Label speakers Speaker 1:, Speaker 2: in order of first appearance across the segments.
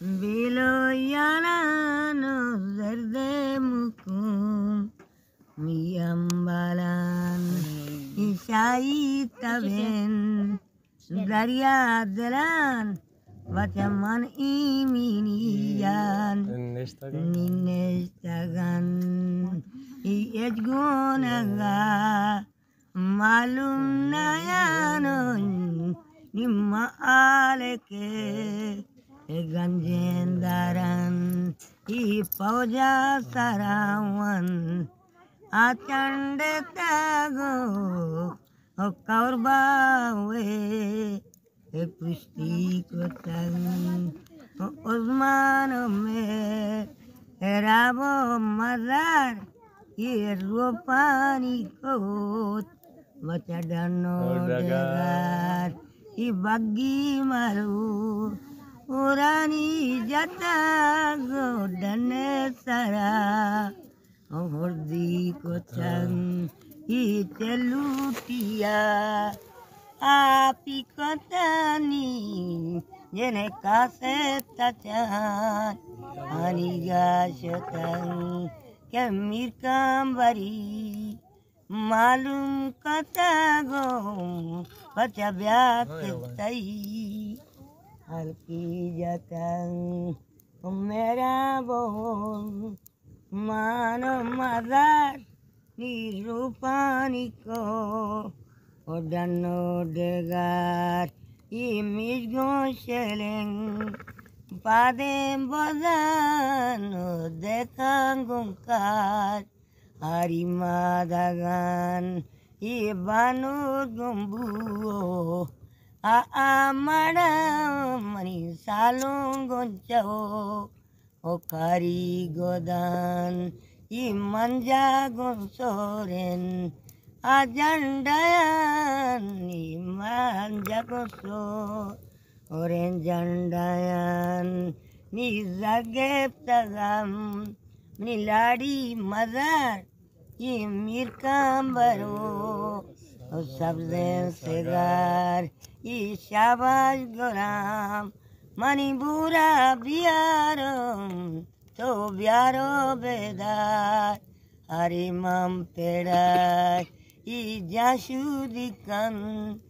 Speaker 1: Biloyalano zerde mukum miyambalan isai taben darya dalan wacaman iminian ninestagan iejgonaga malum nayanon nimma aleke ganjendaran I pauja sarawan achande tago o kaurbawe pusti kotang o osman me rabo mazar I rupani kot macadano dagar I bagi maru Urani jata godane sara hordi kotang I telutia api kotani jene kaseta chan aniga shotang kemir kambari malum katago baca biak tai Alki jatang mera bon mano madar ni rupani ko odano degar imis gosheleng padem bodano dekang gongkar harimadagan ibanur gombuo Amada mani salung gonchao okari godan imanja gonsoren ajandayan imanja gonso oren jandayan ni zagep tagam ni ladi mazar imir kambaro sabzen segar Ishabaj goram manibura biarom to biaro bedar harimam pedar ijashudikan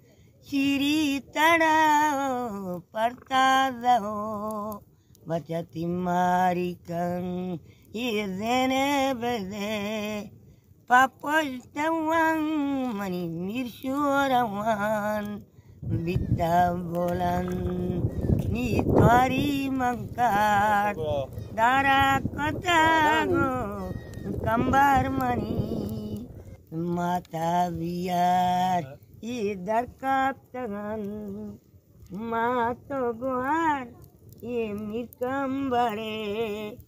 Speaker 1: shiri tada partadao bachati marikan izene bede papos tawang mani mirsurawan Bita bolan ni twari mangkar dara kotago kambar mani mata biar idar kaptangan mato guar imir kambare